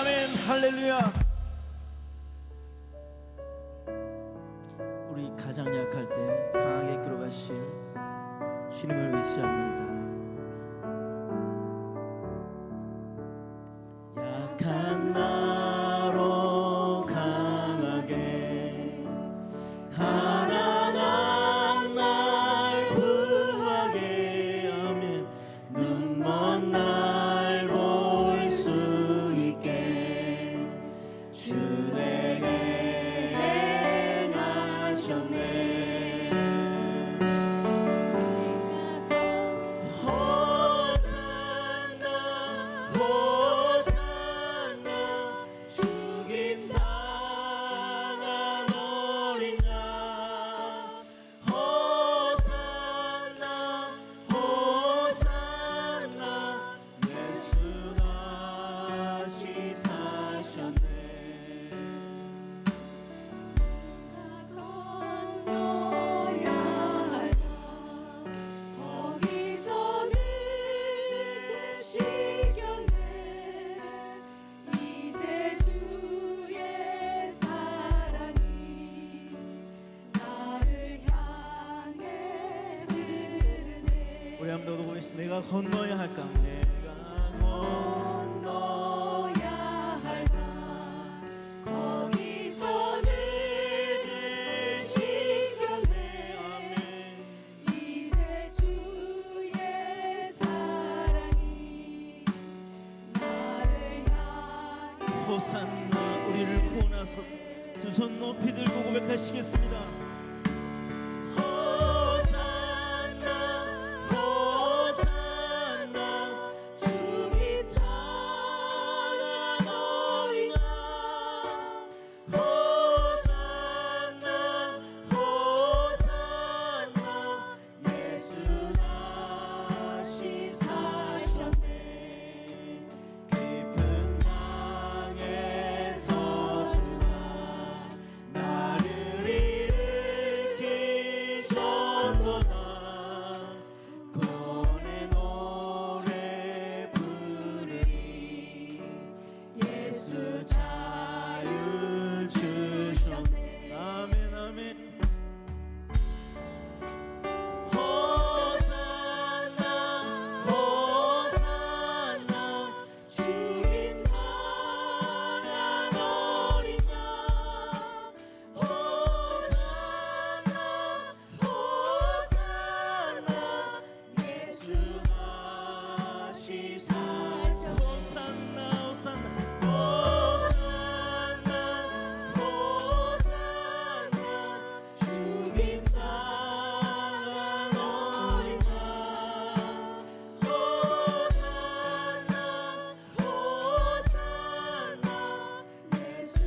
아멘. 할렐루야. 우리 가장 약할 때 강하게 끌어가실 주님을 의지합니다. 약한 나로 강하게 가난한 날 구하게 하면 눈먼 날 볼 수 있게 주 내게 행하셨네. 호산나 호산나 죽임 당한 어린 양. 호산나 호산나 예수 다시 사셨네. 건너야 할까 거기서는 이제 시켰네. 이제 주의 사랑이 나를 향해 흐르네. 우리 한번 더 보겠습니다. 내가 건너야 할까? 내가 건너야 할까 거기서는 시켰네. 이제 주의 사랑이 나를 향해 호산나 우리를 구원하소서. 두 손 높이 들고 고백하시겠습니다. 호산나 호산나 죽임 당한 어린 양. 호산나 호산나 예수 다시 사셨네. 깊은 땅에서 주가 나를 일으키셨도다. 구원의 노래 부르리. 예수 자유 주셨네. 아멘 아멘. 호산나 호산나 주님 당한 어린 양. 호산나 호산나 예수 다시 사셨네. 호산나 호산나 호산나 호산나 주님 당한 어린 양. 호산나 호산나 예수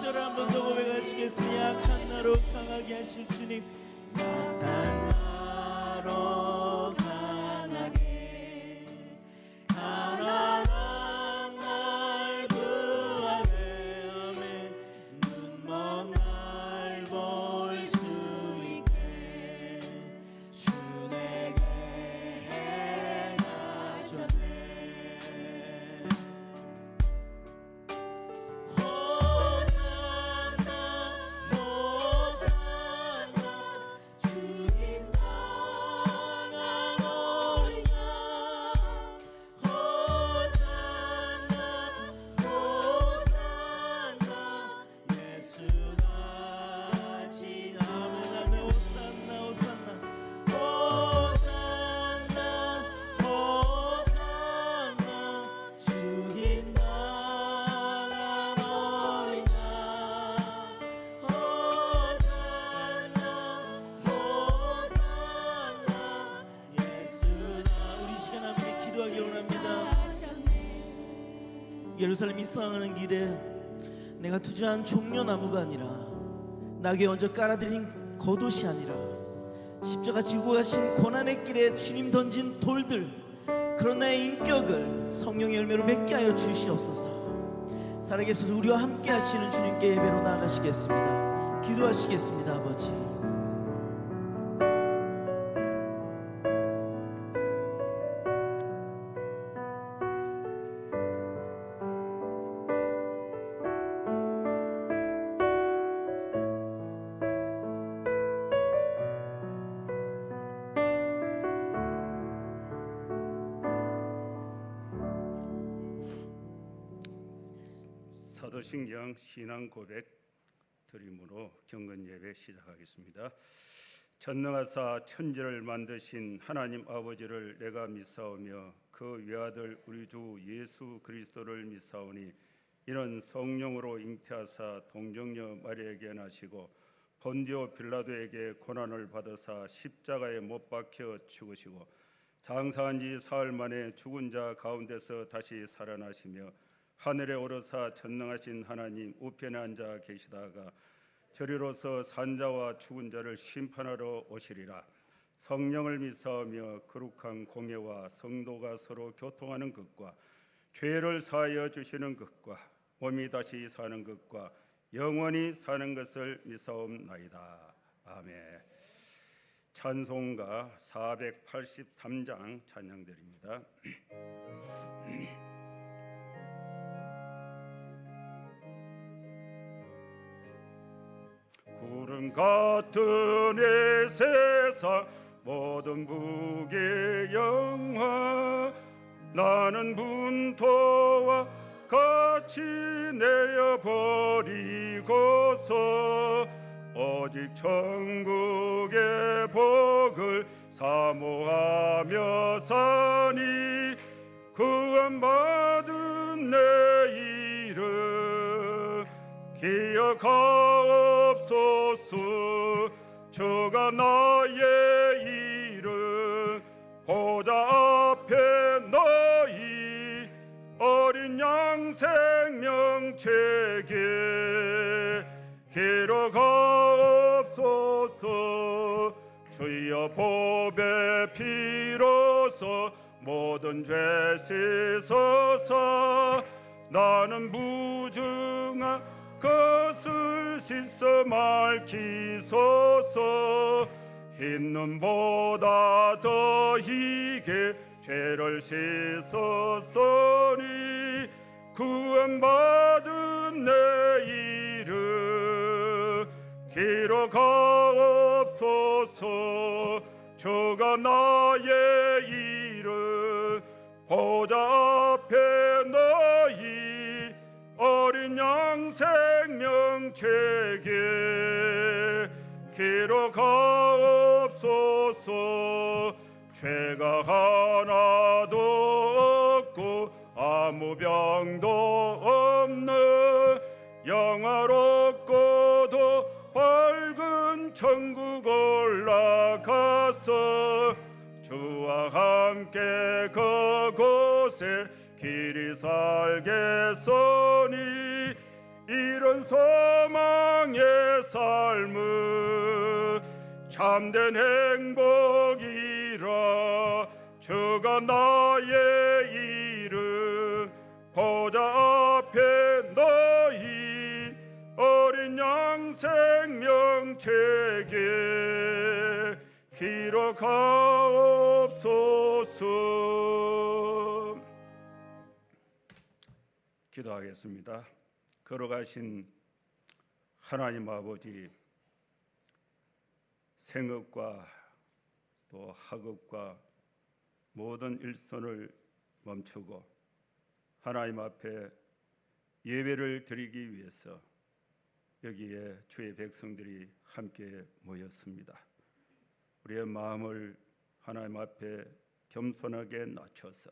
1절 한번 더 고백하시겠습니다. 약한 나로 강하게 하실 주님. 약한 나로 강하게 가난한 날 구하네. 아멘. 눈먼 날 볼 수 있게 주 내게 행하셨네. 호산나 호산나 주님 당한 어린 양. 호산나 호산나 예수 다시 아멘 아멘. 호산나 호산나 호산나 호산나 주님 당한 어린 양. 호산나 호산나 예수 다. 우리 시간 함께 기도하기 원합니다. 사셨네. 예루살렘 입성하는 길에 내가 투자한 종려나무가 아니라 나게 얹어 깔아드린 겉옷이 아니라 십자가 지고 가신 고난의 길에 주님 던진 돌들, 그런 나의 인격을 성령의 열매로 맺게 하여 주시옵소서. 살아계셔서 우리와 함께 하시는 주님께 예배로 나아가시겠습니다. 기도하시겠습니다. 아버지, 사도신경 신앙 고백 드림으로 경건 예배 시작하겠습니다. 전능하사 천지를 만드신 하나님 아버지를 내가 믿사오며 그 외아들 우리 주 예수 그리스도를 믿사오니 이는 성령으로 잉태하사 동정녀 마리아에게 나시고 본디오 빌라도에게 고난을 받으사 십자가에 못 박혀 죽으시고 장사한 지 사흘 만에 죽은 자 가운데서 다시 살아나시며 하늘에 오르사 전능하신 하나님 우편에 앉아 계시다가 저리로서 산자와 죽은 자를 심판하러 오시리라. 성령을 믿사오며 거룩한 공예와 성도가 서로 교통하는 것과 죄를 사하여 주시는 것과 몸이 다시 사는 것과 영원히 사는 것을 믿사옵나이다. 아멘. 찬송가 483장 찬양드립니다. 구름 같은 이 세상 모든 북의 영화 나는 분토와 같이 내어버리고서 오직 천국의 복을 사모하며 사니 구원받은 내 이름 기억하옵소서. 주가 나의 이름 보좌 앞에 너희 어린 양 생명책에 기록하옵소서. 주여 보배 피로써 모든 죄 씻어서 나는 무증한 것을 씻어 맑히소서. 흰 눈보다 더 희게 죄를 씻었으니 구원받은 내 이름 기록하옵소서. 주가 나의 이름 보좌 앞에 너희 어린 양 생명책에 기록하옵소서. 죄가 하나도 없고 아무 병도 없는 영화롭고도 밝은 천국 올라가서 주와 함께 그곳에 길이 살겠으니 이런 소망의 삶은 참된 행복이라. 주가 나의 이름 보좌 앞에 너희 어린 양 생명책에 기록하옵소서. 기도하겠습니다. 걸어가신 하나님 아버지, 생업과 또 학업과 모든 일손을 멈추고 하나님 앞에 예배를 드리기 위해서 여기에 주의 백성들이 함께 모였습니다. 우리의 마음을 하나님 앞에 겸손하게 낮춰서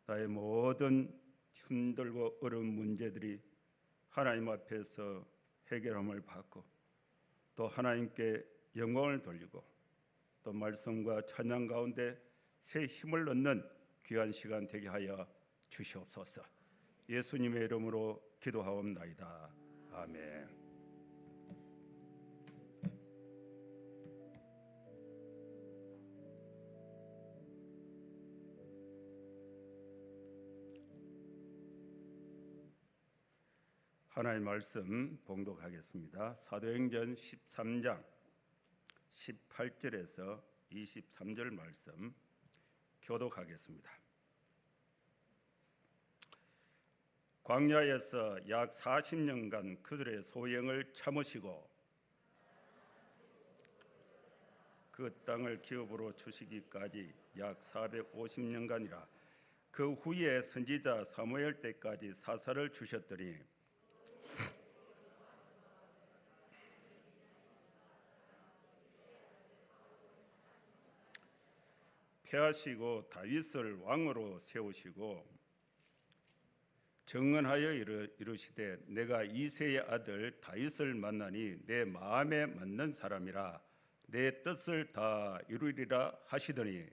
나의 모든 힘들고 어려운 문제들이 하나님 앞에서 해결함을 받고 또 하나님께 영광을 돌리고 또 말씀과 찬양 가운데 새 힘을 얻는 귀한 시간 되게 하여 주시옵소서. 예수님의 이름으로 기도하옵나이다. 아멘. 하나님 말씀 봉독하겠습니다. 사도행전 13장 18절에서 23절 말씀 교독하겠습니다. 광야에서 약 40년간 그들의 소행을 참으시고 그 땅을 기업으로 주시기까지 약 450년간이라. 그 후에 선지자 사무엘 때까지 사사를 주셨더니 패하시고 다윗을 왕으로 세우시고 정언하여 이르시되 내가 이새의 아들 다윗을 만나니 내 마음에 맞는 사람이라 내 뜻을 다 이루리라 하시더니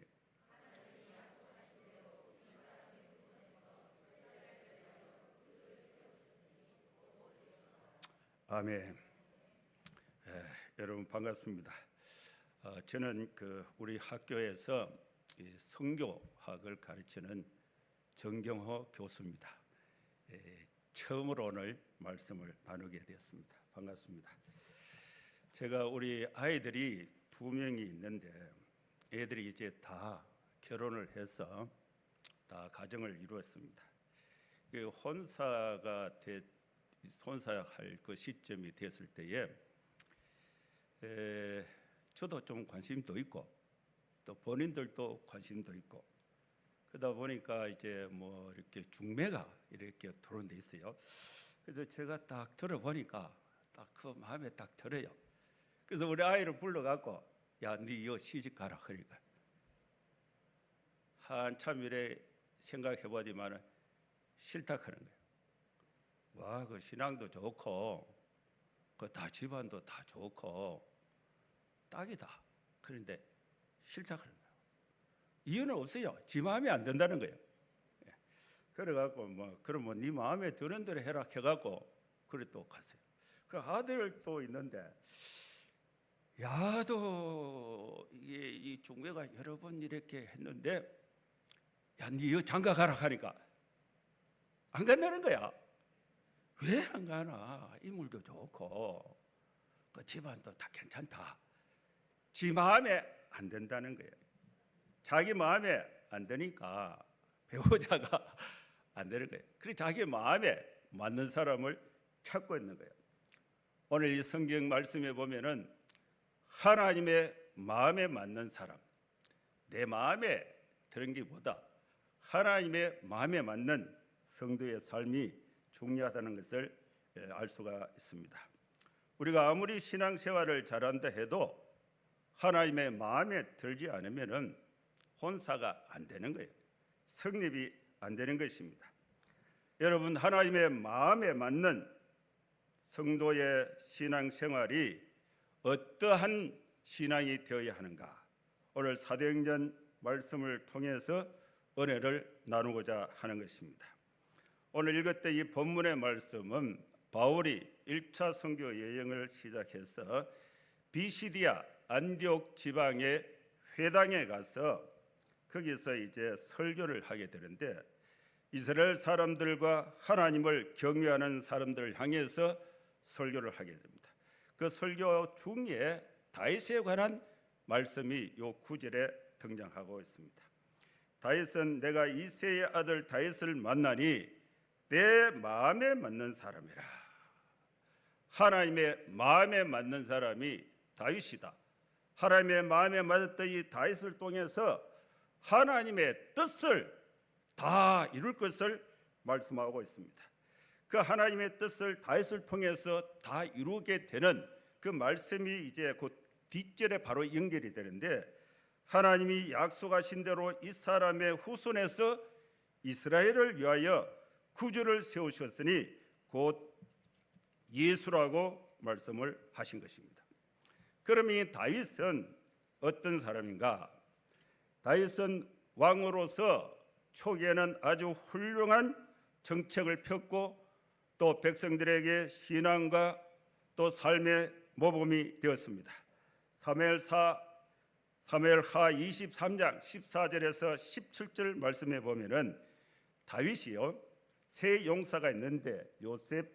아멘. 여러분 반갑습니다. 저는 우리 학교에서 이 성교학을 가르치는 정경호 교수입니다. 처음으로 오늘 말씀을 나누게 되었습니다. 반갑습니다. 제가 우리 아이들이 2명이 있는데 애들이 이제 다 결혼을 해서 다 가정을 이루었습니다. 혼사할 그 시점이 됐을 때에 저도 좀 관심도 있고 또 본인들도 관심도 있고 그러다 보니까 이제 뭐 이렇게 중매가 이렇게 토론 돼 있어요. 그래서 제가 딱 들어보니까 딱 그 마음에 딱 들어요. 그래서 우리 아이를 불러갖고 야, 네 이거 시집 가라 그러니까 한참 이래 생각해보지만은 싫다 하는 거예요. 와, 그 신앙도 좋고 그 다 집안도 다 좋고 딱이다. 그런데 싫다 하는 거예요. 이유는 없어요. 지 마음에 안 든다는 거예요. 그래갖고 뭐 그러면 네 마음에 드는 대로 해라 해갖고 그래 또 갔어요. 그 아들도 있는데 야도 이게 이 중매가 여러 번 이렇게 했는데 야, 네 이거 장가 가라 하니까 안 간다는 거야. 왜 안 가나? 인물도 좋고 그 집안도 다 괜찮다. 지 마음에 안 된다는 거예요. 자기 마음에 안 되니까 배우자가 안 되는 거예요. 그래서 자기 마음에 맞는 사람을 찾고 있는 거예요. 오늘 이 성경 말씀에 보면은 하나님의 마음에 맞는 사람, 내 마음에 드는 게보다 하나님의 마음에 맞는 성도의 삶이 중요하다는 것을 알 수가 있습니다. 우리가 아무리 신앙생활을 잘한다 해도 하나님의 마음에 들지 않으면은 혼사가 안 되는 거예요. 성립이 안 되는 것입니다. 여러분, 하나님의 마음에 맞는 성도의 신앙생활이 어떠한 신앙이 되어야 하는가? 오늘 사도행전 말씀을 통해서 은혜를 나누고자 하는 것입니다. 오늘 읽었던 이 본문의 말씀은 바울이 1차 선교 여행을 시작해서 비시디아 안디옥 지방의 회당에 가서 거기서 이제 설교를 하게 되는데 이스라엘 사람들과 하나님을 경외하는 사람들을 향해서 설교를 하게 됩니다. 그 설교 중에 다윗에 관한 말씀이 요 9절에 등장하고 있습니다. 다윗은 내가 이새의 아들 다윗을 만나니 내 마음에 맞는 사람이라. 하나님의 마음에 맞는 사람이 다윗이다. 하나님의 마음에 맞았던 이 다윗을 통해서 하나님의 뜻을 다 이룰 것을 말씀하고 있습니다. 그 하나님의 뜻을 다윗을 통해서 다 이루게 되는 그 말씀이 이제 곧 뒷절에 바로 연결이 되는데 하나님이 약속하신 대로 이 사람의 후손에서 이스라엘을 위하여 구주를 세우셨으니 곧 예수라고 말씀을 하신 것입니다. 그러면 이 다윗은 어떤 사람인가? 다윗은 왕으로서 초기에는 아주 훌륭한 정책을 폈고 또 백성들에게 신앙과 또 삶의 모범이 되었습니다. 사무엘하 23장 14절에서 17절 말씀에 보면은 다윗이요 세 용사가 있는데 요셉,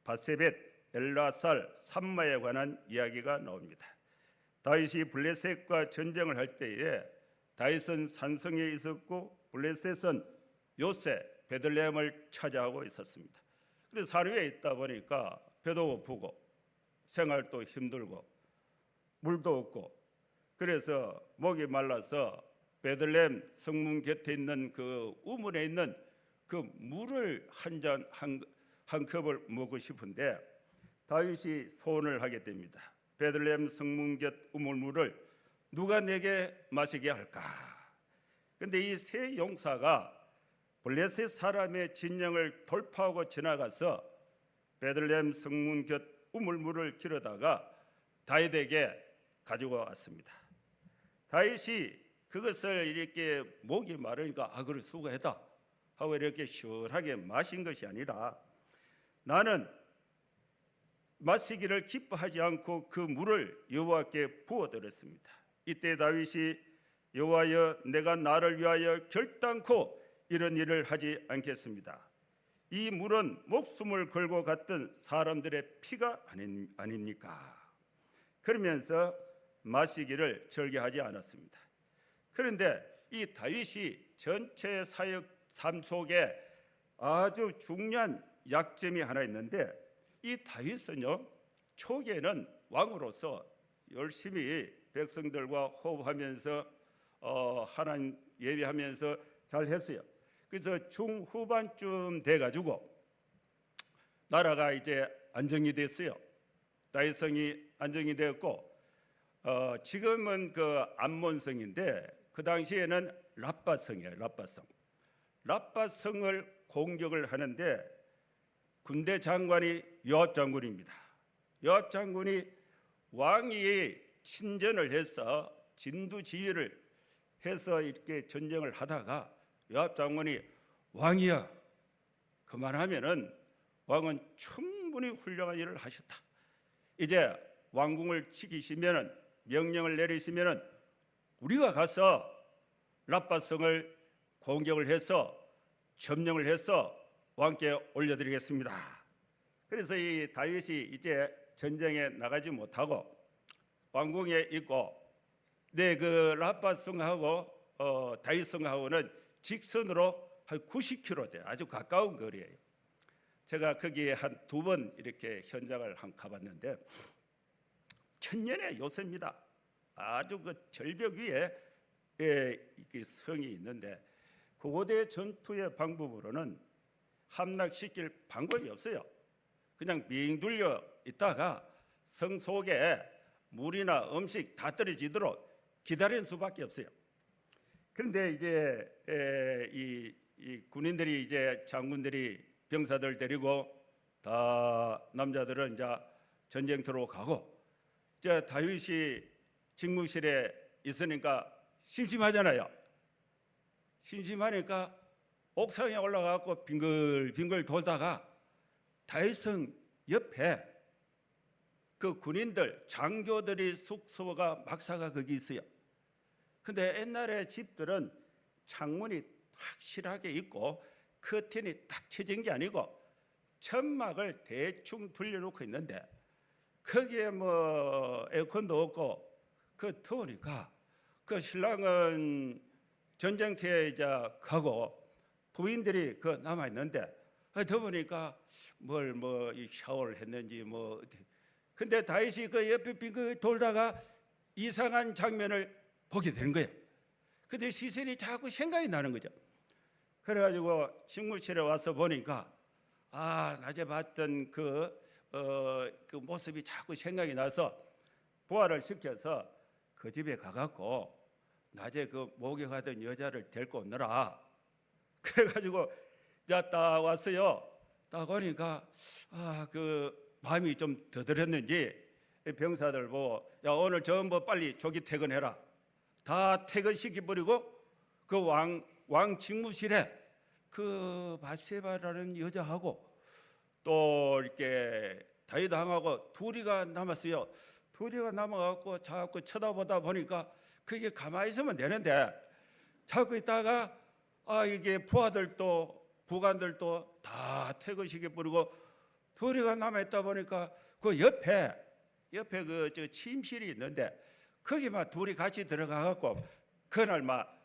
바세벳, 엘라살, 삼마에 관한 이야기가 나옵니다. 다윗이 블레셋과 전쟁을 할 때에 다윗은 산성에 있었고 블레셋은 요셉, 베들레헴을 차지하고 있었습니다. 그래서 산 위에 있다 보니까 배도 고프고 생활도 힘들고 물도 없고 그래서 목이 말라서 베들레헴 성문 곁에 있는 그 우물에 있는 그 물을 한 컵을 먹고 싶은데 다윗이 소원을 하게 됩니다. 베들레헴 성문 곁 우물물을 누가 내게 마시게 할까? 근데 이 세 용사가 블레셋 사람의 진영을 돌파하고 지나가서 베들레헴 성문 곁 우물물을 기르다가 다윗에게 가지고 왔습니다. 다윗이 그것을 이렇게 목이 마르니까 그래 수고했다 하고 이렇게 시원하게 마신 것이 아니라 나는 마시기를 기뻐하지 않고 그 물을 여호와께 부어드렸습니다. 이때 다윗이 여호와여 내가 나를 위하여 결단코 이런 일을 하지 않겠습니다. 이 물은 목숨을 걸고 갔던 사람들의 피가 아닙니까? 그러면서 마시기를 절개하지 않았습니다. 그런데 이 다윗이 전체 사역 삶 속에 아주 중요한 약점이 하나 있는데 이 다윗은요 초기에는 왕으로서 열심히 백성들과 호흡하면서 하나님 예배하면서 잘 했어요. 그래서 중후반쯤 돼가지고 나라가 이제 안정이 됐어요. 다윗성이 안정이 되었고 지금은 그 암몬성인데 그 당시에는 라빠성이에요. 라빠성을 공격을 하는데 군대 장관이 요압 장군입니다. 요압 장군이 왕이 친전을 해서 진두지휘를 해서 이렇게 전쟁을 하다가 요압 장군이 왕이야 그만하면은 왕은 충분히 훌륭한 일을 하셨다. 이제 왕궁을 지키시면은 명령을 내리시면은 우리가 가서 라빠성을 공격을 해서 점령을 해서 왕께 올려드리겠습니다. 그래서 이 다윗이 이제 전쟁에 나가지 못하고 왕궁에 있고 그 라빠성하고 다윗성하고는 직선으로 한 90km 돼 아주 가까운 거리예요. 제가 거기에 한 2번 이렇게 현장을 가봤는데 천년의 요새입니다. 아주 그 절벽 위에 성이 있는데 고대 전투의 방법으로는 함락시킬 방법이 없어요. 그냥 빙 둘려 있다가 성 속에 물이나 음식 다 떨어지도록 기다리는 수밖에 없어요. 그런데 이제 이 군인들이 이제 장군들이 병사들 데리고 다 남자들은 이제 전쟁터로 가고 이제 다윗이 직무실에 있으니까 심심하잖아요. 심심하니까 옥상에 올라가고 빙글빙글 돌다가 다윗성 옆에 그 군인들 장교들이 숙소가 막사가 거기 있어요. 근데 옛날에 집들은 창문이 확실하게 있고 커튼이 딱 쳐진 게 아니고 천막을 대충 돌려놓고 있는데 거기에 뭐 에어컨도 없고 그 더우니까 그 신랑은 전쟁터에 이제 가고 부인들이 그 남아 있는데 더우니까 뭘 뭐 샤워를 했는지 뭐 근데 다윗이 그 옆에 빙글 돌다가 이상한 장면을 보게 되는 거예요. 근데 시선이 자꾸 생각이 나는 거죠. 그래가지고 식물실에 와서 보니까 낮에 봤던 그 모습이 자꾸 생각이 나서 부하를 시켜서 그 집에 가갖고 낮에 그 목욕하던 여자를 데리고 오느라 그래가지고 이제 딱 왔어요. 딱 오니까 그 마음이 좀 더들었는지 병사들 보고 야 오늘 전부 빨리 조기 퇴근해라. 다 퇴근시켜버리고 그 왕 직무실에 그 바세바라는 여자하고 또 이렇게 다윗 왕하고 둘이가 남았어요. 둘이가 남아갖고 자꾸 쳐다보다 보니까 그게 가만히 있으면 되는데 자꾸 있다가 이게 부하들도 부관들도 다 퇴근시켜버리고 둘이가 남아있다 보니까 그 옆에 그 저 침실이 있는데 거기 막 둘이 같이 들어가갖고 그날 막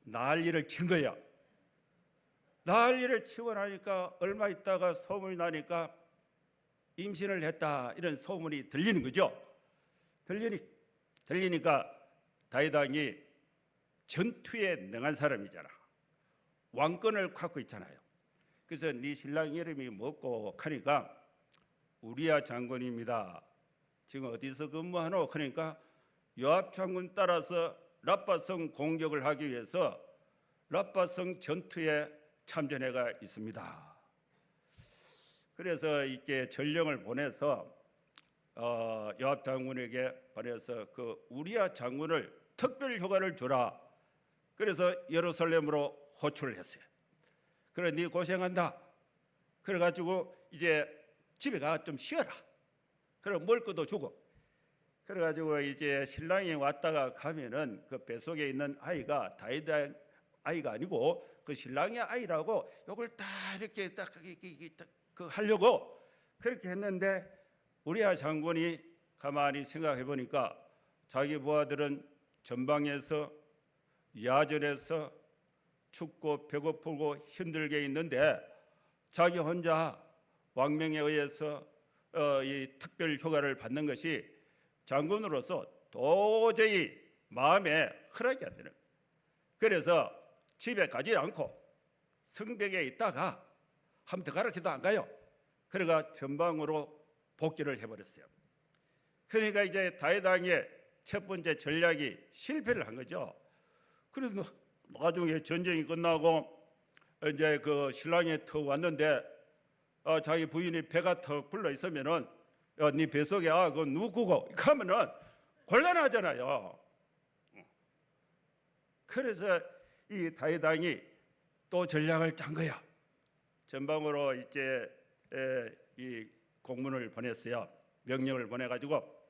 난리를 친 거예요. 난리를 치고 나니까 얼마 있다가 소문이 나니까 임신을 했다 이런 소문이 들리는 거죠. 들리니까 다윗 왕이 전투에 능한 사람이잖아. 왕권을 갖고 있잖아요. 그래서 네 신랑 이름이 뭐고 하니까 우리야 장군입니다. 지금 어디서 근무하노? 그러니까 요압 장군 따라서 라빠성 공격을 하기 위해서 라빠성 전투에 참전해가 있습니다. 그래서 이렇게 전령을 보내서 요압 장군에게 보내서 그 우리야 장군을 특별 휴가를 주라. 그래서 예루살렘으로 호출을 했어요. 그래 네 고생한다. 그래가지고 이제 집에 가 좀 쉬어라. 그래 먹을 것도 주고. 그래가지고 이제 신랑이 왔다가 가면은 그 뱃속에 있는 아이가 다윗의 아이가 아니고 그 신랑의 아이라고 요걸 딱 이렇게 딱 그 하려고 그렇게 했는데 우리야 장군이 가만히 생각해 보니까 자기 부하들은 전방에서 야전에서 춥고 배고프고 힘들게 있는데 자기 혼자 왕명에 의해서 이 특별 휴가를 받는 것이 장군으로서 도저히 마음에 허락이 안 되는 거예요. 그래서 집에 가지 않고 성벽에 있다가 한 번 더 가라 해도 안 가요. 그러니까 전방으로 복귀를 해버렸어요. 그러니까 이제 다윗 왕의 첫 번째 전략이 실패를 한 거죠. 그래서 나중에 전쟁이 끝나고 이제 그 신랑이 턱 왔는데 자기 부인이 배가 턱 불러 있으면은 네 뱃속에 그거 누구고 하면은 곤란하잖아요. 그래서 이 다윗 왕이 또 전략을 짠 거야. 전방으로 이제 이 공문을 보냈어요. 명령을 보내가지고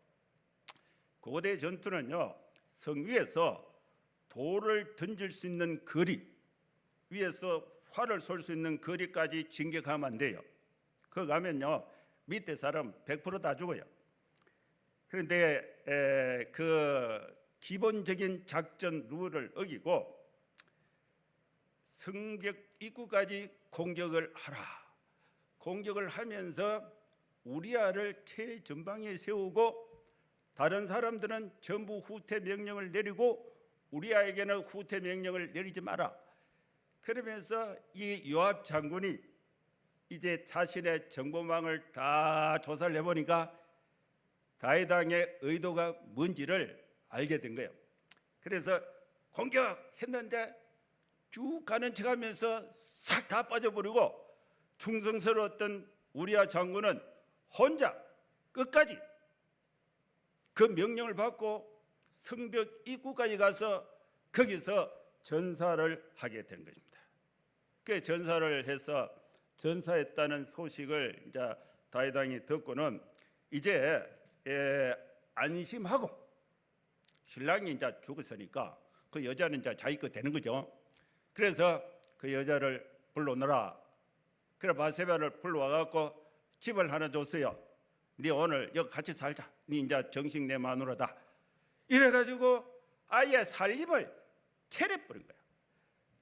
고대 전투는요 성 위에서 돌을 던질 수 있는 거리 위에서 활을 쏠 수 있는 거리까지 진격하면 안 돼요. 그거 가면요 밑에 사람 100% 다 죽어요. 그런데 그 기본적인 작전 룰을 어기고 성벽 입구까지 공격을 하라. 공격을 하면서 우리아를 최전방에 세우고 다른 사람들은 전부 후퇴 명령을 내리고 우리아에게는 후퇴 명령을 내리지 마라. 그러면서 이 요압 장군이 이제 자신의 정보망을 다 조사를 해보니까 다윗 왕의 의도가 뭔지를 알게 된 거예요. 그래서 공격했는데 쭉 가는 척하면서 싹 다 빠져버리고 충성스러웠던 우리아 장군은 혼자 끝까지 그 명령을 받고 성벽 입구까지 가서 거기서 전사를 하게 된 것입니다. 그 전사를 해서 전사했다는 소식을 이제 다윗 왕이 듣고는 이제 안심하고 신랑이 이제 죽었으니까 그 여자는 이제 자기 거 되는 거죠. 그래서 그 여자를 불러오너라. 그래 바세바를 불러와 갖고 집을 하나 줬어요. 네 오늘 여기 같이 살자. 네 이제 정식 내 마누라다. 이래가지고 아예 살림을 차려버린 거야.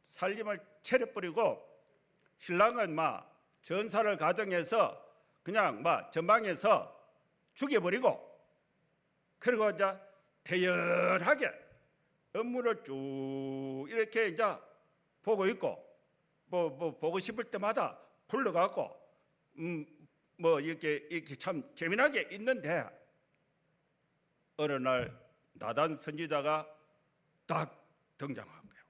살림을 차려버리고 신랑은 막 전사를 가정해서 그냥 막 전방에서 죽여버리고 그리고 이제 대연하게 업무를 쭉 이렇게 이제 보고 있고 뭐 보고 싶을 때마다 불러갖고 뭐 이렇게 참 재미나게 있는데 어느 날 나단 선지자가 딱 등장한 거예요.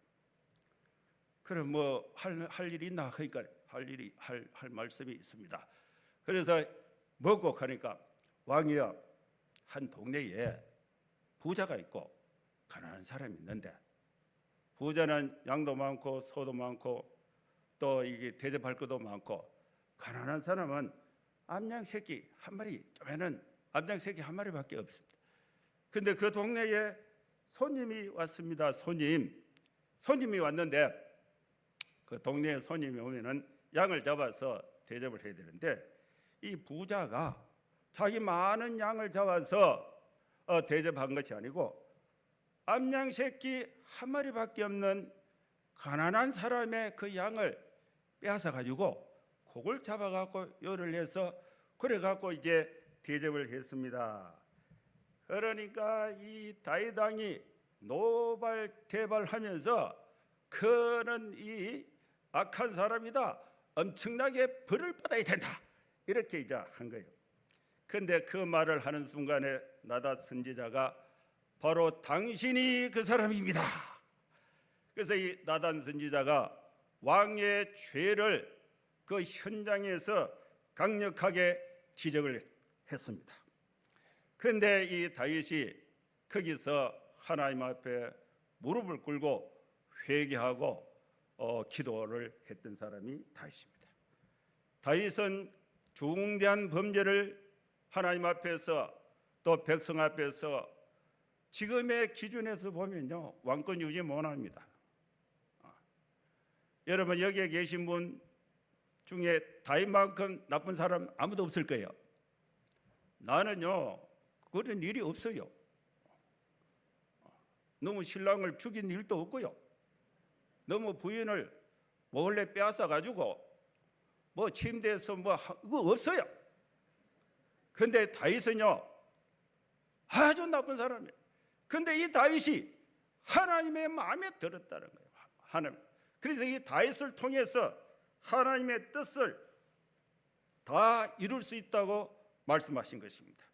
그럼 뭐 할 일이 있나 하니까 할 말씀이 있습니다. 그래서 먹고 가니까 왕이여 한 동네에 부자가 있고 가난한 사람이 있는데 부자는 양도 많고 소도 많고 또 이게 대접할 것도 많고 가난한 사람은 암양 새끼 한 마리 쪼매는 암양 새끼 한 마리밖에 없습니다. 근데 그 동네에 손님이 왔습니다. 손님이 왔는데 그 동네에 손님이 오면은 양을 잡아서 대접을 해야 되는데 이 부자가 자기 많은 양을 잡아서 대접한 것이 아니고 암양 새끼 한 마리밖에 없는 가난한 사람의 그 양을 빼앗아 가지고 그걸 잡아 갖고 요를 해서 그래 갖고 이제 대접을 했습니다. 그러니까 이 다윗 왕이 노발대발하면서 그는 이 악한 사람이다. 엄청나게 벌을 받아야 된다. 이렇게 이제 한 거예요. 그런데 그 말을 하는 순간에 나단 선지자가 바로 당신이 그 사람입니다. 그래서 이 나단 선지자가 왕의 죄를 그 현장에서 강력하게 지적을 했습니다. 그런데 이 다윗이 거기서 하나님 앞에 무릎을 꿇고 회개하고 기도를 했던 사람이 다윗입니다. 다윗은 중대한 범죄를 하나님 앞에서 또 백성 앞에서 지금의 기준에서 보면요, 왕권 유지 못합니다. 여러분 여기에 계신 분 중에 다윗만큼 나쁜 사람 아무도 없을 거예요. 나는요 그런 일이 없어요. 너무 신랑을 죽인 일도 없고요. 너무 부인을 몰래 빼앗아 가지고 뭐 침대에서 그거 없어요. 그런데 다윗은요 아주 나쁜 사람이에요. 그런데 이 다윗이 하나님의 마음에 들었다는 거예요. 하나님. 그래서 이 다윗을 통해서 하나님의 뜻을 다 이룰 수 있다고 말씀하신 것입니다.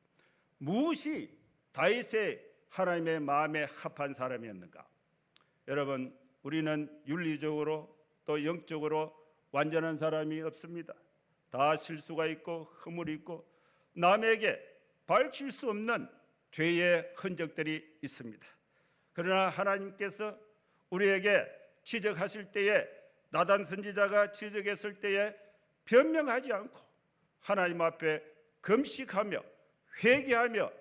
무엇이 다윗의 하나님의 마음에 합한 사람이었는가? 여러분, 우리는 윤리적으로 또 영적으로 완전한 사람이 없습니다. 다 실수가 있고 허물이 있고 남에게 밝힐 수 없는 죄의 흔적들이 있습니다. 그러나 하나님께서 우리에게 지적하실 때에, 나단 선지자가 지적했을 때에 변명하지 않고 하나님 앞에 금식하며 회개하며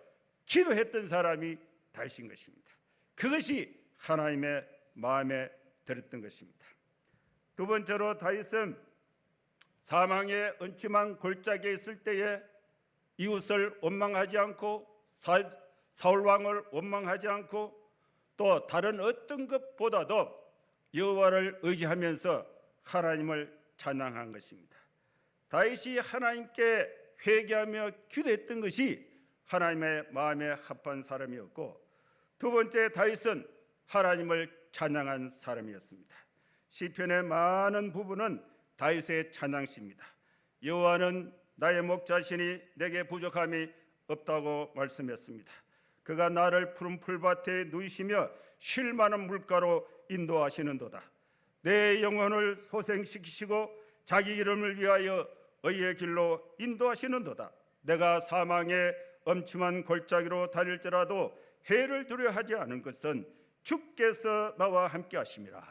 기도했던 사람이 다윗인 것입니다. 그것이 하나님의 마음에 들었던 것입니다. 두 번째로 다윗은 사망의 음침한 골짜기에 있을 때에 이웃을 원망하지 않고 사울 왕을 원망하지 않고 또 다른 어떤 것보다도 여호와를 의지하면서 하나님을 찬양한 것입니다. 다윗이 하나님께 회개하며 기도했던 것이 하나님의 마음에 합한 사람이었고, 두 번째 다윗은 하나님을 찬양한 사람이었습니다. 시편의 많은 부분은 다윗의 찬양시입니다. 여호와는 나의 목자시니 내게 부족함이 없다고 말씀했습니다. 그가 나를 푸른 풀밭에 누이시며 쉴 만한 물가로 인도하시는도다. 내 영혼을 소생시키시고 자기 이름을 위하여 의의 길로 인도하시는도다. 내가 사망의 엄침한 골짜기로 다닐지라도 해를 두려워하지 않은 것은 주께서 나와 함께 하심이라.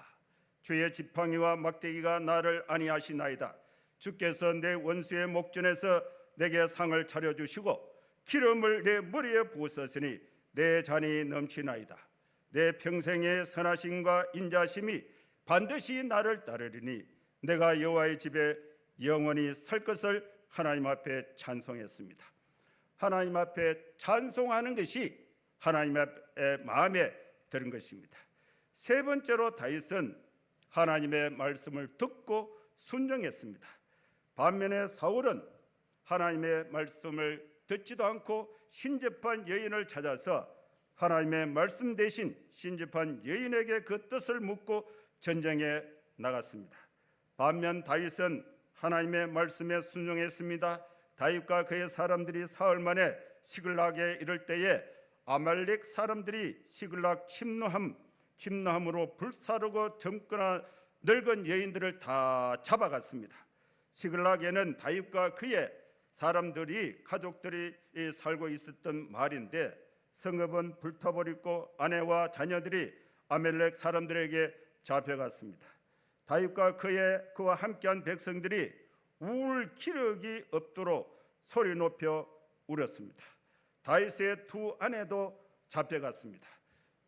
주의 지팡이와 막대기가 나를 안위하시나이다. 주께서 내 원수의 목전에서 내게 상을 차려주시고 기름을 내 머리에 부으셨으니 내 잔이 넘치나이다. 내 평생의 선하심과 인자심이 반드시 나를 따르리니 내가 여호와의 집에 영원히 살 것을 하나님 앞에 찬송했습니다. 하나님 앞에 찬송하는 것이 하나님의 마음에 드는 것입니다. 세 번째로 다윗은 하나님의 말씀을 듣고 순종했습니다. 반면에 사울은 하나님의 말씀을 듣지도 않고 신접한 여인을 찾아서 하나님의 말씀 대신 신접한 여인에게 그 뜻을 묻고 전쟁에 나갔습니다. 반면 다윗은 하나님의 말씀에 순종했습니다. 다윗과 그의 사람들이 사흘 만에 시글락에 이를 때에 아말렉 사람들이 시글락 침노함으로 불사르고 젊거나 늙은 여인들을 다 잡아갔습니다. 시글락에는 다윗과 그의 사람들이 가족들이 살고 있었던 마을인데 성읍은 불타버리고 아내와 자녀들이 아말렉 사람들에게 잡혀갔습니다. 다윗과 그와 함께한 백성들이 울 기력이 없도록 소리 높여 울었습니다. 다윗의 두 아내도 잡혀갔습니다.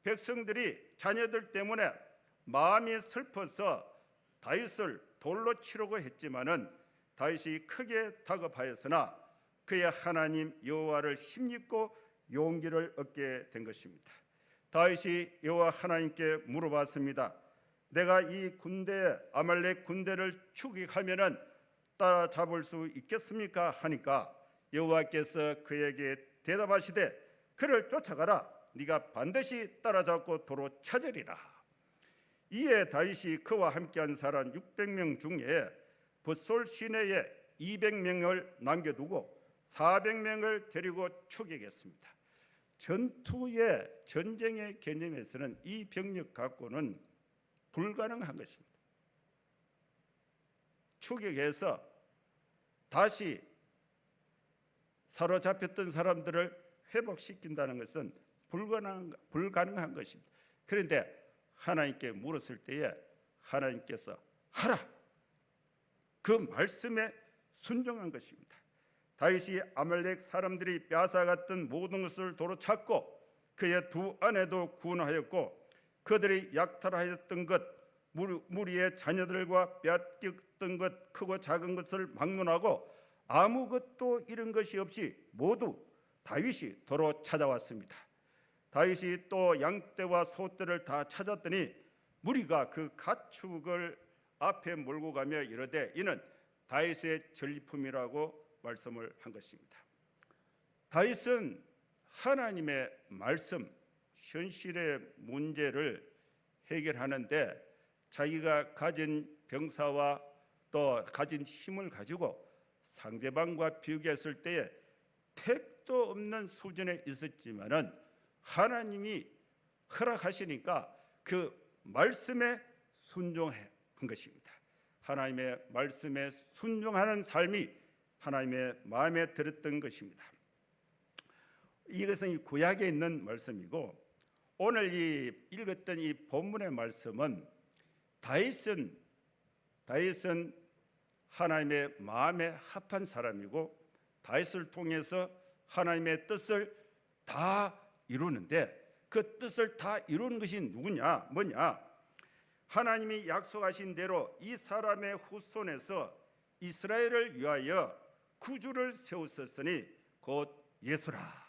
백성들이 자녀들 때문에 마음이 슬퍼서 다윗을 돌로 치려고 했지만은 다윗이 크게 다급하였으나 그의 하나님 여호와를 힘입고 용기를 얻게 된 것입니다. 다윗이 여호와 하나님께 물어봤습니다. 내가 이 군대 아말렉 군대를 추격하면은 따라잡을 수 있겠습니까? 하니까 여호와께서 그에게 대답하시되 그를 쫓아가라. 네가 반드시 따라잡고 도로 찾으리라. 이에 다윗이 그와 함께한 사람 600명 중에 붓솔 시내에 200명을 남겨두고 400명을 데리고 추격했습니다. 전쟁의 개념에서는 이 병력 갖고는 불가능한 것입니다. 추격해서 다시 사로잡혔던 사람들을 회복시킨다는 것은 불가능한 것입니다. 그런데 하나님께 물었을 때에 하나님께서 하라, 그 말씀에 순종한 것입니다. 다윗이 아말렉 사람들이 빼앗아갔던 모든 것을 도로 찾고 그의 두 아내도 구원하였고 그들이 약탈하였던 것, 무리의 자녀들과 빼앗겼던 것, 크고 작은 것을 막론하고 아무것도 잃은 것이 없이 모두 다윗이 도로 찾아왔습니다. 다윗이 또 양떼와 소떼를 다 찾았더니 무리가 그 가축을 앞에 몰고 가며 이르되 이는 다윗의 전리품이라고 말씀을 한 것입니다. 다윗은 하나님의 말씀, 현실의 문제를 해결하는데 자기가 가진 병사와 또 가진 힘을 가지고 상대방과 비교했을 때에 택도 없는 수준에 있었지만은 하나님이 허락하시니까 그 말씀에 순종한 것입니다. 하나님의 말씀에 순종하는 삶이 하나님의 마음에 들었던 것입니다. 이것은 이 구약에 있는 말씀이고 오늘 이 읽었던 이 본문의 말씀은 다윗은 하나님의 마음에 합한 사람이고 다윗을 통해서 하나님의 뜻을 다 이루는데 그 뜻을 다 이루는 것이 누구냐, 뭐냐? 하나님이 약속하신 대로 이 사람의 후손에서 이스라엘을 위하여 구주를 세우셨으니 곧 예수라.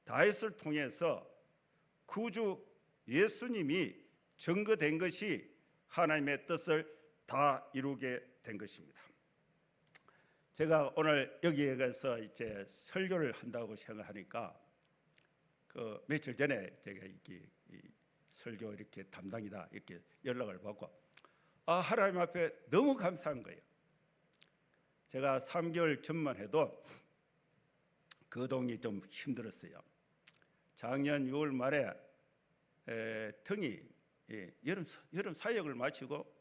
다윗을 통해서 구주 예수님이 증거된 것이 하나님의 뜻을 다 이루게 된 것입니다. 제가 오늘 여기에 가서 이제 설교를 한다고 생각하니까 그 며칠 전에 제가 이 설교 이렇게 담당이다 이렇게 연락을 받고 하나님 앞에 너무 감사한 거예요. 제가 3개월 전만 해도 거동이 좀 힘들었어요. 작년 6월 말에 등이 여름 사역을 마치고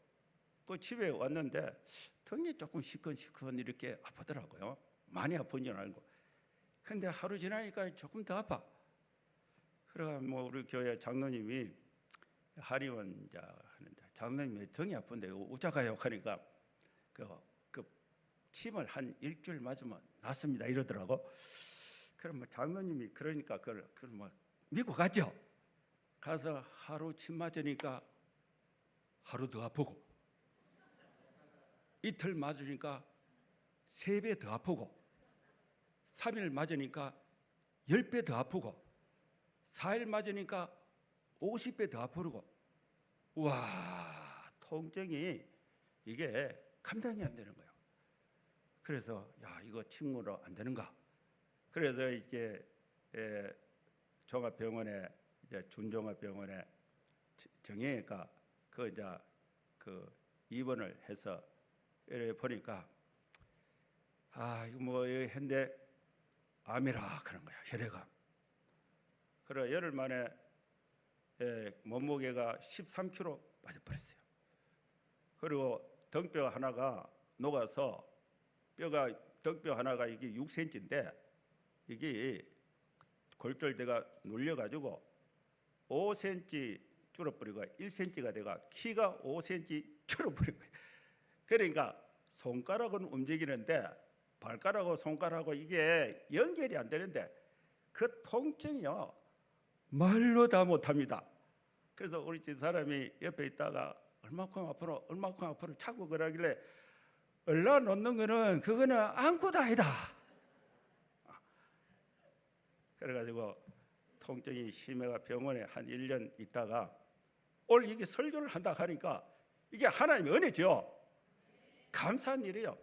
그 집에 왔는데 등이 조금 시큰시큰 이렇게 아프더라고요. 많이 아픈 줄 알고. 근데 하루 지나니까 조금 더 아파. 그래가 뭐 우리 교회 장로님이 한의원자 하는데 장로님이 등이 아픈데 우자가요 하니까 그 침을 한 일주일 맞으면 낫습니다 이러더라고. 그럼 뭐 장로님이 그러니까 그걸 뭐 믿고 갔죠. 가서 하루 침 맞으니까 하루 더 아프고 이틀 맞으니까 3배 더 아프고 3일 맞으니까 10배 더 아프고 4일 맞으니까 50배 더 아프고 와 통증이 이게 감당이 안 되는 거예요. 그래서 야 이거 침으로 안 되는가? 그래서 이제 종합병원에 이제 준종합병원에 정형외과 그 입원을 해서 이래 보니까 이거 뭐 했는데 암이라 그런 거야. 혈액암. 그래 열흘 만에 몸무게가 13kg 빠져버렸어요. 그리고 등뼈 하나가 녹아서 등뼈 하나가 이게 6cm인데 이게 골절대가 눌려가지고 5cm 줄어버리고 1cm가 돼가 키가 5cm 줄어버린 거예요. 그러니까 손가락은 움직이는데 발가락하고 손가락하고 이게 연결이 안 되는데 그 통증이요 말로 다 못합니다. 그래서 우리 집 사람이 옆에 있다가 얼마큼 앞으로 자꾸 그러길래 올라 놓는 거는 그거는 아무것도 아니다. 그래가지고 통증이 심해가 병원에 한 1년 있다가 오늘 이게 설교를 한다 하니까 이게 하나님의 은혜죠. 감사한 일이에요.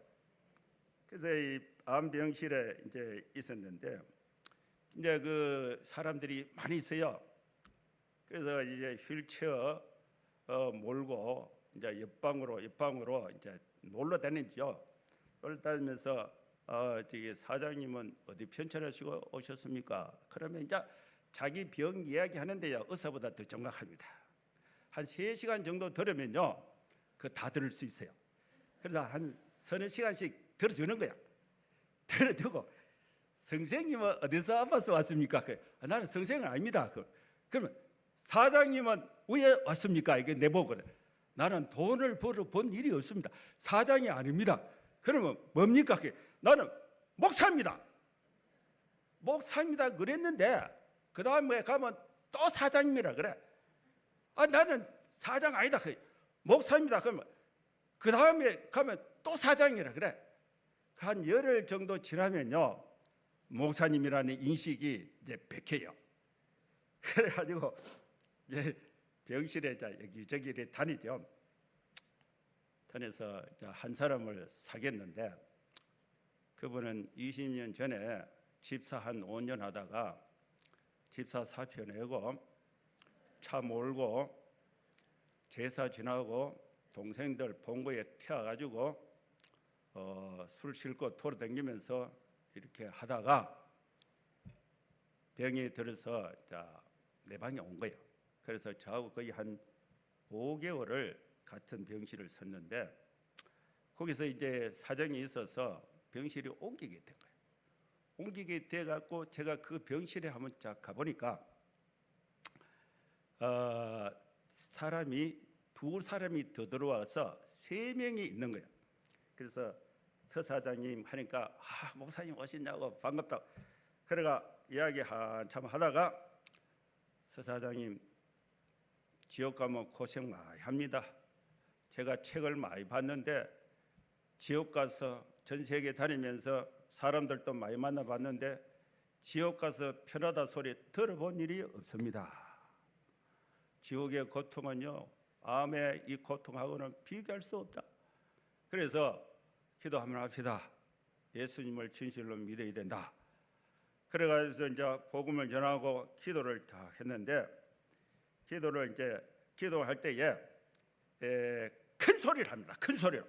그래서 이 암병실에 이제 있었는데 이제 그 사람들이 많이 있어요. 그래서 이제 휠체어 몰고 이제 옆방으로 이제 놀러 다니죠. 놀러 다니면서 저기 사장님은 어디 편찮으시고 오셨습니까? 그러면 이제 자기 병 이야기하는데요, 의사보다 더 정확합니다. 한 3시간 정도 들으면요, 그 다 들을 수 있어요. 그래서 한 서너 시간씩 들어주는 거야. 들어두고 선생님은 어디서 아파서 왔습니까? 나는 선생은 아닙니다. 그러면 사장님은 왜 왔습니까? 이게 내보거든. 나는 돈을 벌어 본 일이 없습니다. 사장이 아닙니다. 그러면 뭡니까? 나는 목사입니다. 목사입니다. 그랬는데 그 다음에 가면 또 사장님이라 그래. 나는 사장 아니다. 목사입니다. 그러면 그 다음에 가면 또 사장이라 그래. 한 열흘 정도 지나면요, 목사님이라는 인식이 이제 백해요. 그래가지고 이제 병실에 여기저기 다니죠. 다녀서 한 사람을 사귀었는데, 그분은 20년 전에 집사 한 5년 하다가 집사 사표 내고 차 몰고 제사 지나고 동생들 본거에 태워가지고 술 싣고 돌아다니면서 이렇게 하다가 병이 들어서 내 방에 온 거예요. 그래서 저하고 거의 한 5개월을 같은 병실을 썼는데, 거기서 이제 사정이 있어서 병실이 옮기게 된 거예요. 옮기게 돼 갖고 제가 그 병실에 한번 쫙 가보니까 두 사람이 더 들어와서 3명이 있는 거예요. 그래서 서 사장님 하니까 목사님 오셨냐고 반갑다고. 그래가 이야기 한참 하다가 서 사장님 지옥 가면 고생 많이 합니다. 제가 책을 많이 봤는데 지옥 가서 전 세계 다니면서 사람들도 많이 만나봤는데 지옥 가서 편하다 소리 들어본 일이 없습니다. 지옥의 고통은요, 암의 이 고통하고는 비교할 수 없다. 그래서 기도 한번 합시다. 예수님을 진실로 믿어야 된다. 그래가지고 이제 복음을 전하고 기도를 다 했는데, 기도를 이제 기도할 때에 큰 소리를 합니다. 큰 소리로.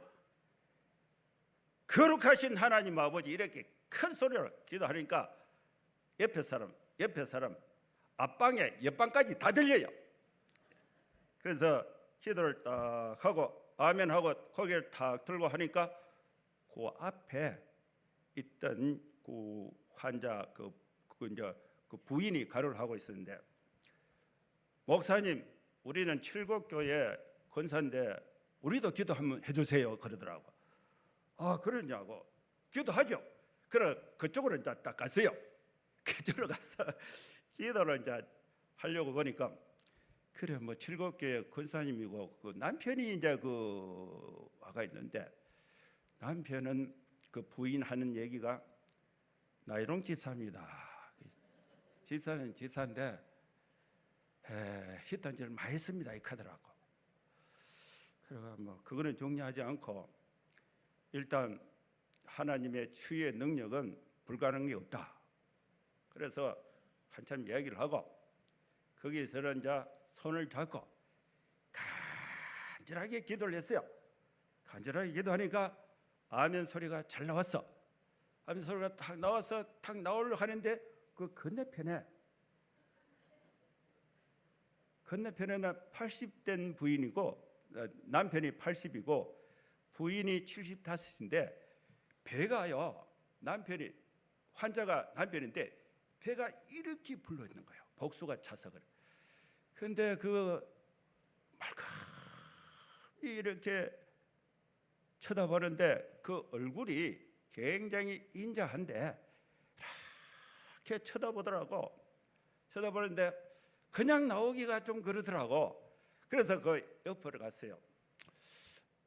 거룩하신 하나님 아버지, 이렇게 큰 소리로 기도하니까 옆에 사람 앞방에 옆방까지 다 들려요. 그래서 기도를 딱 하고 아멘 하고 고개를 탁 들고 하니까 그 앞에 있던 그 환자 그 부인이 가르를 하고 있었는데, 목사님, 우리는 칠곡교회 권사인데 우리도 기도 한번 해주세요 그러더라고. 그러냐고. 기도하죠. 그래 그쪽으로 이제 딱 갔어요. 그쪽으로 가서 기도를 이제 하려고 보니까, 그래 뭐 칠곡교회 권사님이고 그 남편이 이제 그 와가 있는데, 남편은 그 부인 하는 얘기가 나이롱 집사입니다. 집사는 집사인데 히탄지를 많이 씁니다 이 카더라고. 그래가 뭐 그거는 중요하지 않고, 일단 하나님의 치유의 능력은 불가능이 없다. 그래서 한참 이야기를 하고 거기서는 이제 손을 잡고 간절하게 기도를 했어요. 간절하게 기도하니까 아멘 소리가 잘 나왔어. 아멘 소리가 탁 나와서 탁 나오려고 하는데, 그 건너편에는 80된 부인이고 남편이 80이고 부인이 75인데 배가요, 환자가 남편인데 배가 이렇게 불러 있는 거예요. 복수가 차서 그래. 근데 그 말끔히 이렇게 쳐다보는데 그 얼굴이 굉장히 인자한데 이렇게 쳐다보더라고. 쳐다보는데 그냥 나오기가 좀 그러더라고. 그래서 그 옆으로 갔어요.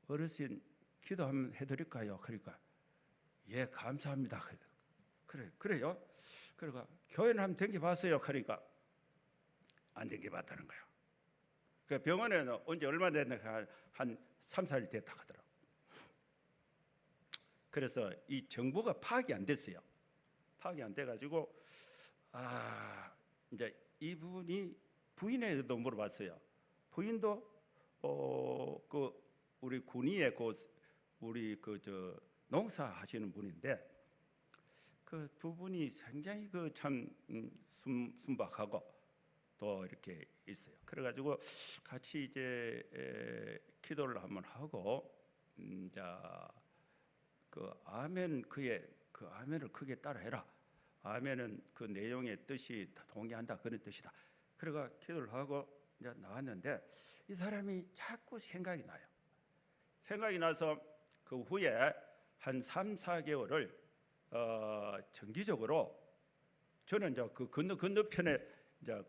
어르신 기도 한번 해드릴까요? 그러니까 예 감사합니다. 그래요? 그러니까 교회는 한번 댕겨봤어요. 그러니까 안 댕겨봤다는 거야. 그 병원에는 언제 얼마 됐나 한 3, 4일 됐다 하더라고. 그래서 이 정보가 파악이 안 됐어요. 파악이 안 돼가지고 이제 이분이 부인에게도 물어봤어요. 부인도 그 우리 군위에 우리 저 농사 하시는 분인데 그 두 분이 굉장히 그 참 순박하고 또 이렇게 있어요. 그래가지고 같이 이제 기도를 한번 하고 자그 아멘 그의 그 아멘을 크게 따라해라. 아멘은 그 내용의 뜻이 다 동의한다 그런 뜻이다. 그래가 기도를 하고 이제 나왔는데 이 사람이 자꾸 생각이 나요. 생각이 나서 그 후에 한 3, 4개월을 정기적으로 저는 이제 그 건너편에 이제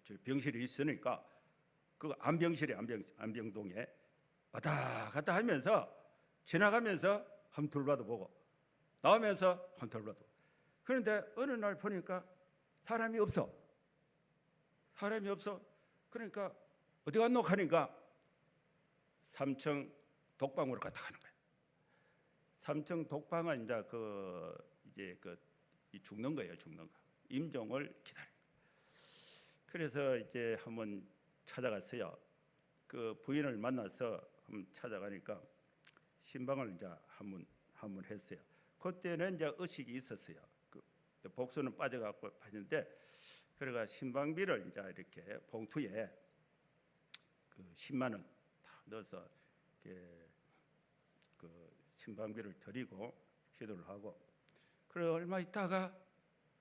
저 병실이 있으니까 그 안병동에 왔다 갔다 하면서 지나가면서 한번 둘러봐도 보고 나오면서 한번 둘러봐도 보고. 그런데 어느 날 보니까 사람이 없어. 그러니까 어디 갔노 하니까 3층 독방으로 갔다 가는 거예요. 3층 독방은 이제 이 죽는 거예요, 죽는 거. 임종을 기다려. 그래서 이제 한번 찾아갔어요. 그 부인을 만나서 한번 찾아가니까 신방을 이제 한번 했어요. 그때는 이제 의식이 있었어요. 그 복수는 빠져갖고 봤는데, 그래가 신방비를 이제 이렇게 봉투에 그 10만 원 다 넣어서 이렇게 그 신방비를 드리고 기도를 하고, 그래 얼마 있다가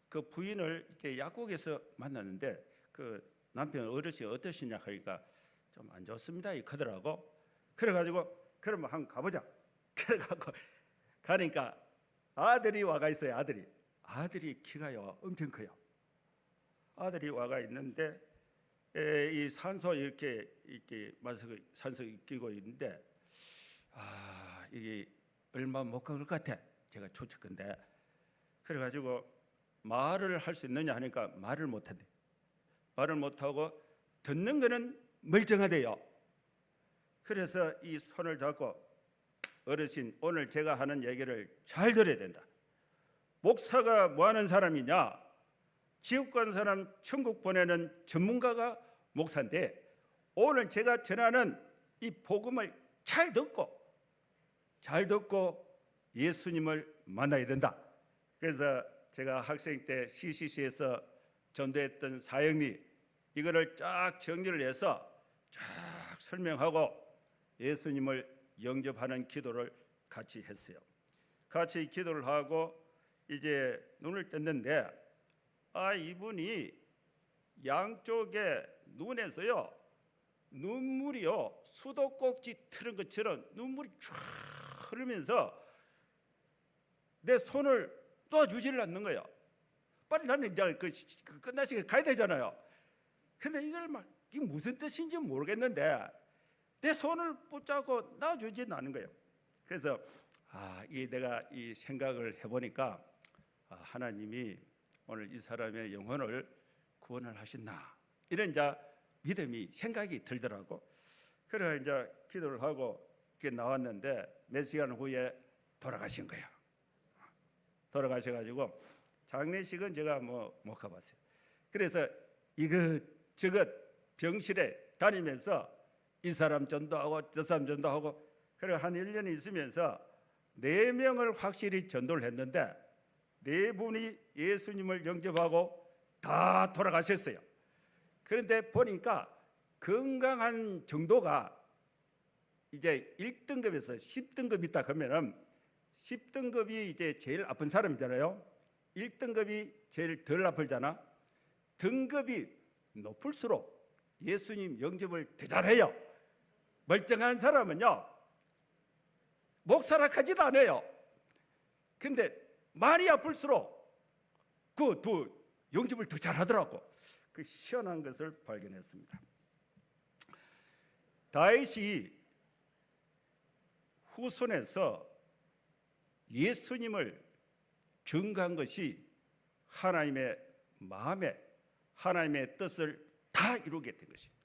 그 부인을 이렇게 약국에서 만났는데 그 남편 어르신이 어떠시냐 하니까 좀 안 좋습니다 이 크더라고. 그래가지고 그러면 한번 가보자. 그래가지고 가니까 아들이 와가 있어요. 아들이 키가요 엄청 커요. 아들이 와가 있는데 이 산소 이렇게 마스크 산소 끼고 있는데 이게 얼마 못 갈 것 같아. 제가 추측건데. 그래가지고 말을 할 수 있느냐 하니까 말을 못한대. 말을 못하고 듣는 거는 멀쩡하대요. 그래서 이 손을 잡고 어르신 오늘 제가 하는 얘기를 잘 들어야 된다. 목사가 뭐 하는 사람이냐? 지옥 간 사람 천국 보내는 전문가가 목사인데 오늘 제가 전하는 이 복음을 잘 듣고 예수님을 만나야 된다. 그래서 제가 학생 때 CCC에서 전도했던 사역리 이거를 쫙 정리를 해서 쫙 설명하고 예수님을 영접하는 기도를 같이 했어요. 같이 기도를 하고 이제 눈을 떴는데 이분이 양쪽에 눈에서요 눈물이요 수도꼭지 틀은 것처럼 눈물이 쫙 흐르면서 내 손을 놔주지를 않는 거예요. 빨리 나는 이제 그 끝나시게 가야 되잖아요. 근데 이게 무슨 뜻인지 모르겠는데 내 손을 붙잡고 놔주지는 않는 거예요. 그래서 이 내가 이 생각을 해보니까 하나님이 오늘 이 사람의 영혼을 구원을 하신다. 이런 이제 믿음이 생각이 들더라고. 그래 이제 기도를 하고 이렇게 나왔는데 몇 시간 후에 돌아가신 거예요. 돌아가셔가지고 장례식은 제가 못 가봤어요. 그래서 이것저것 병실에 다니면서 이 사람 전도하고 저 사람 전도하고 그래 한 1년 있으면서 4명을 확실히 전도를 했는데 4분이 예수님을 영접하고 다 돌아가셨어요. 그런데 보니까 건강한 정도가 이제 1등급에서 10등급 있다 그러면은 10등급이 이제 제일 아픈 사람이잖아요. 1등급이 제일 덜 아프잖아. 등급이 높을수록 예수님 영접을 더 잘해요. 멀쩡한 사람은요 목사락하지도 않아요. 근데 많이 아플수록 더 영접을 더 잘하더라고. 그 시원한 것을 발견했습니다. 다윗이 후손에서 예수님을 증거한 것이 하나님의 마음에 하나님의 뜻을 다 이루게 된 것입니다.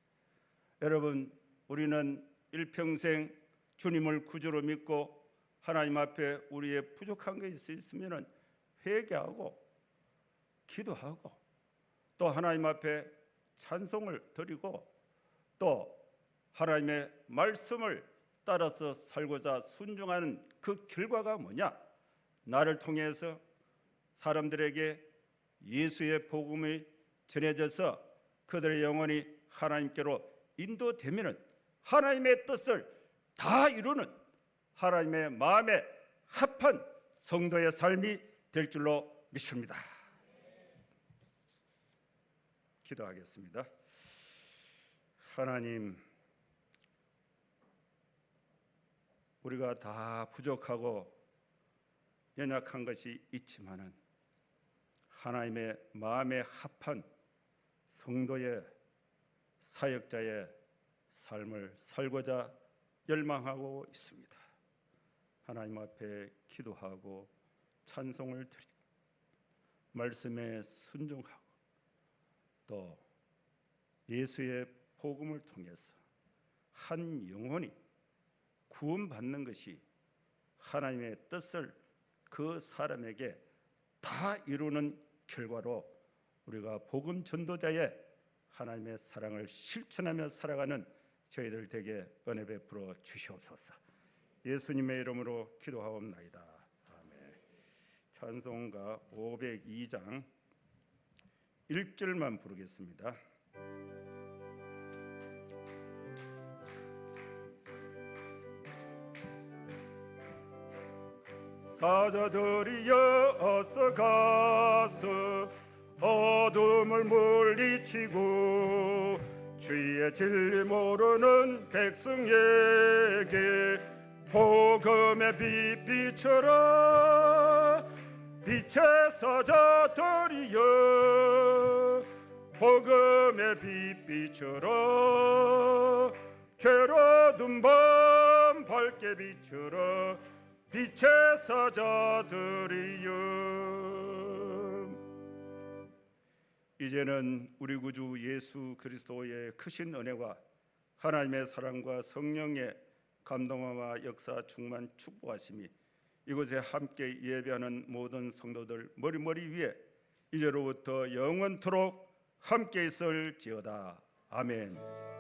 여러분, 우리는 일평생 주님을 구주로 믿고 하나님 앞에 우리의 부족한 것이 있으면 회개하고 기도하고 또 하나님 앞에 찬송을 드리고 또 하나님의 말씀을 따라서 살고자 순종하는 그 결과가 뭐냐? 나를 통해서 사람들에게 예수의 복음이 전해져서 그들의 영혼이 하나님께로 인도되면은 하나님의 뜻을 다 이루는 하나님의 마음에 합한 성도의 삶이 될 줄로 믿습니다. 기도하겠습니다. 하나님, 우리가 다 부족하고 연약한 것이 있지만은 하나님의 마음에 합한 성도의 사역자의 삶을 살고자 열망하고 있습니다. 하나님 앞에 기도하고 찬송을 드리고 말씀에 순종하고 또 예수의 복음을 통해서 한 영혼이 구원받는 것이 하나님의 뜻을 그 사람에게 다 이루는 결과로 우리가 복음 전도자의 하나님의 사랑을 실천하며 살아가는 저희들 되게 은혜 베풀어 주시옵소서. 예수님의 이름으로 기도하옵나이다. 아멘. 찬송가 502장 1절만 부르겠습니다. 사자들이여 어서 가서 어둠을 물리치고 주의 진리 모르는 백성에게 복음의 빛 비춰라. 빛의 사자들이여 복음의 빛 비춰라. 죄로든 밤 밝게 비춰라. 빛의 사자들이여. 이제는 우리 구주 예수 그리스도의 크신 은혜와 하나님의 사랑과 성령의 감동함과 역사 충만 축복하심이 이곳에 함께 예배하는 모든 성도들 머리머리 위에 이제로부터 영원토록 함께 있을지어다. 아멘.